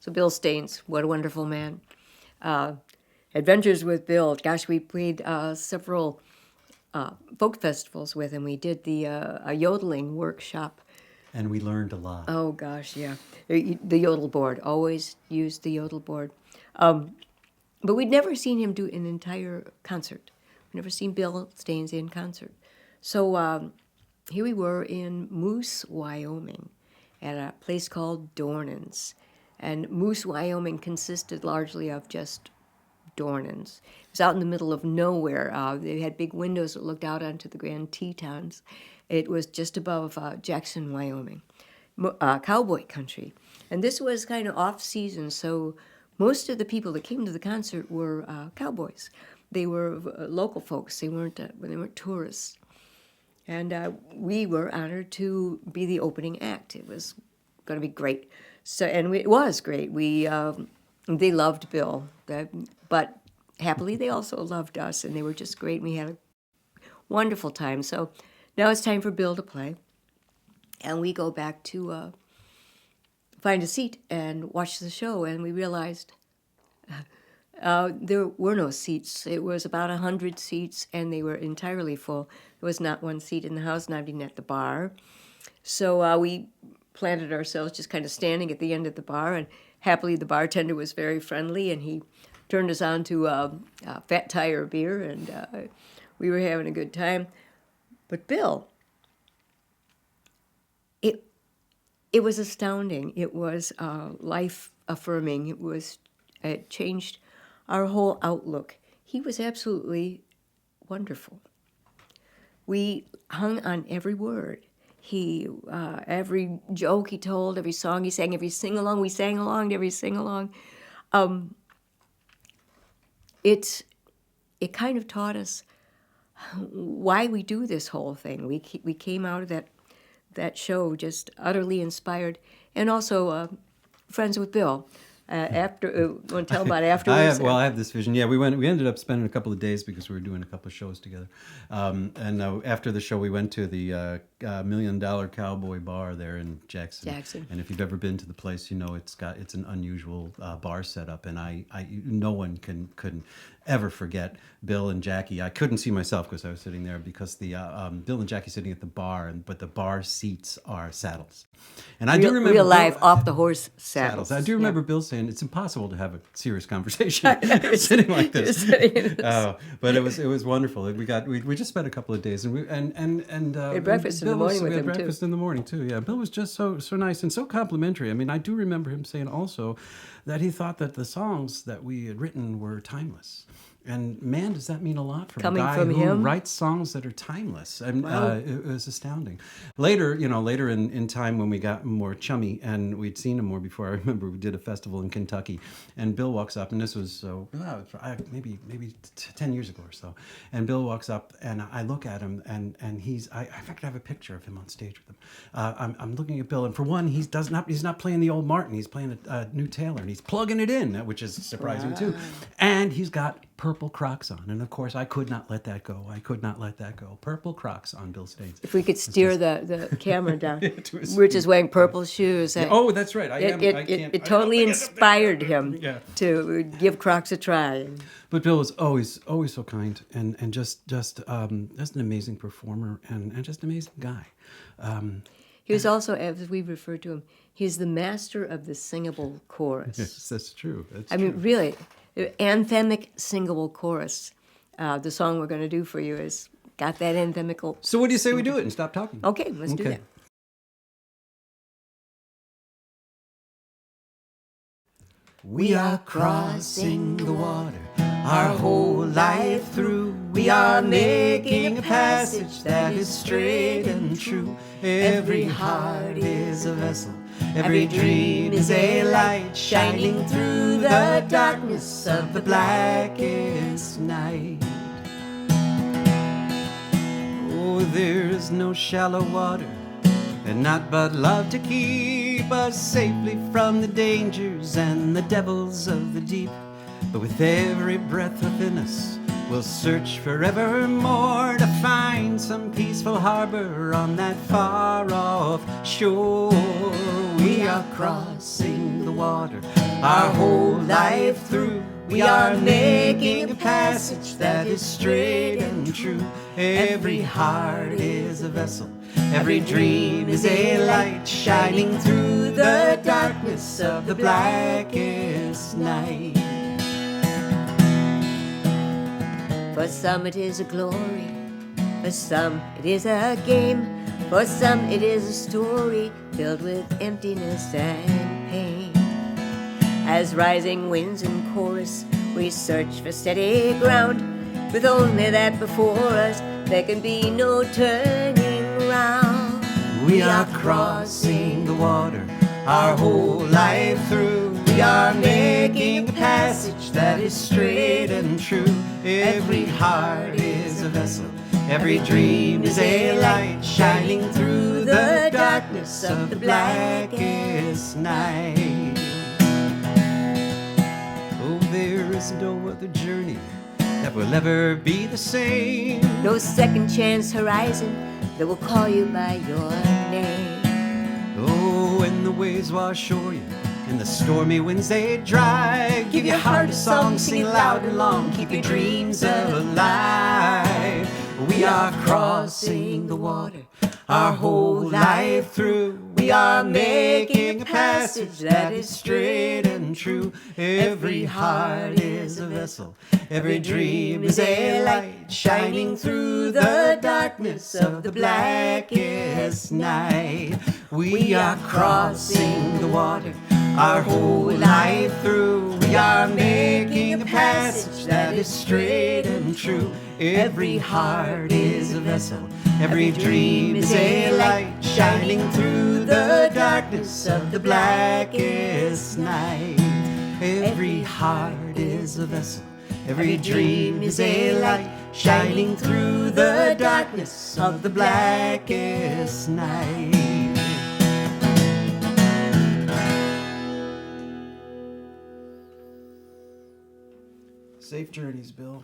So Bill Staines, what a wonderful man. Adventures with Bill. Gosh, we played several folk festivals with him. We did a yodeling workshop. And we learned a lot. Oh, gosh, yeah. The yodel board. Always used the yodel board. But we'd never seen him do an entire concert. We'd never seen Bill Staines in concert. So here we were in Moose, Wyoming, at a place called Dornan's. And Moose, Wyoming consisted largely of just Dornan's. It was out in the middle of nowhere. They had big windows that looked out onto the Grand Tetons. It was just above Jackson, Wyoming, cowboy country. And this was kind of off-season, so most of the people that came to the concert were cowboys. They were local folks. They weren't tourists. And we were honored to be the opening act. It was going to be great. So, and it was great. They loved Bill, but happily they also loved us, and they were just great. We had a wonderful time. So now it's time for Bill to play, and we go back to find a seat and watch the show, and we realized there were no seats. It was about 100 seats, and they were entirely full. There was not one seat in the house, not even at the bar. So we planted ourselves just kind of standing at the end of the bar, and happily the bartender was very friendly, and he turned us on to Fat Tire beer, and we were having a good time. But Bill, it was astounding. It was life-affirming. It changed our whole outlook. He was absolutely wonderful. We hung on every word. Every joke he told, every song he sang, every sing-along, we sang along to every sing-along. It kind of taught us why we do this whole thing. We came out of that show just utterly inspired, and also friends with Bill. Want to tell about afterwards? I have this vision. Yeah, we ended up spending a couple of days because we were doing a couple of shows together. And after the show, we went to the $1 Million Cowboy Bar there in Jackson. And if you've ever been to the place, you know it's an unusual bar setup. And no one couldn't ever forget Bill and Jackie. I couldn't see myself because I was sitting there, because the Bill and Jackie sitting at the bar, but the bar seats are saddles. And I do remember real life off the horse saddles. I do remember Bill saying it's impossible to have a serious conversation sitting like this. But it was wonderful. We just spent a couple of days, and we had breakfast in the morning with him too. Breakfast in the morning too. Yeah, Bill was just so nice and so complimentary. I mean, I do remember him saying also that he thought that the songs that we had written were timeless. And man, does that mean a lot from a guy who writes songs that are timeless. And it was astounding. Later in time, when we got more chummy and we'd seen him more before, I remember we did a festival in Kentucky, and Bill walks up, and this was maybe 10 years ago or so. And Bill walks up, and I look at him, and he's I have a picture of him on stage with him. I'm looking at Bill, and for one, he's not playing the old Martin. He's playing a new Taylor, and he's plugging it in, which is surprising too. And he's got purple Crocs on, and of course I could not let that go. Purple Crocs on Bill Staines. If we could steer the camera down, we're just wearing purple shoes. Oh, that's right. It totally inspired him to give Crocs a try. But Bill was always so kind, and just an amazing performer, and just an amazing guy. He was also, as we refer to him, he's the master of the singable chorus. Yes, that's true. I mean, really. Anthemic singable chorus. The song we're going to do for you is got that anthemical. So what do you say we do it and stop talking? Okay, let's do that. We are crossing the water our whole life through. We are making a passage that is straight and true. Every heart is a vessel. Every dream is a light shining through the darkness of the blackest night. Oh, there's no shallow water, and not but love to keep us safely from the dangers and the devils of the deep. But with every breath within us, we'll search forevermore to find some peaceful harbor on that far-off shore. We are crossing the the water. Our whole life through, we are making a passage that is straight and true. Every heart is a vessel, every dream is a light shining through the darkness of the blackest night. For some it is a glory, for some it is a game, for some it is a story filled with emptiness and pain. As rising winds in chorus, we search for steady ground. With only that before us, there can be no turning round. We are crossing the water our whole life through. We are making a passage that is straight and true. Every heart is a vessel, every dream is a light shining through the darkness of the blackest night. Oh, there is no other journey that will ever be the same. No second chance horizon that will call you by your name. Oh, when the waves wash o'er you and the stormy winds they drive, give your heart a song, sing it loud and long, keep your dreams alive. We are crossing the water our whole life through. We are making a passage that is straight and true. Every heart is a vessel, every dream is a light shining through the darkness of the blackest night. We are crossing the water our whole life through. We are making a passage that is straight and true. Every heart is a vessel, every dream is a light shining through the darkness of the blackest night. Every heart is a vessel, every dream is a light shining through the darkness of the blackest night. Safe journeys, Bill.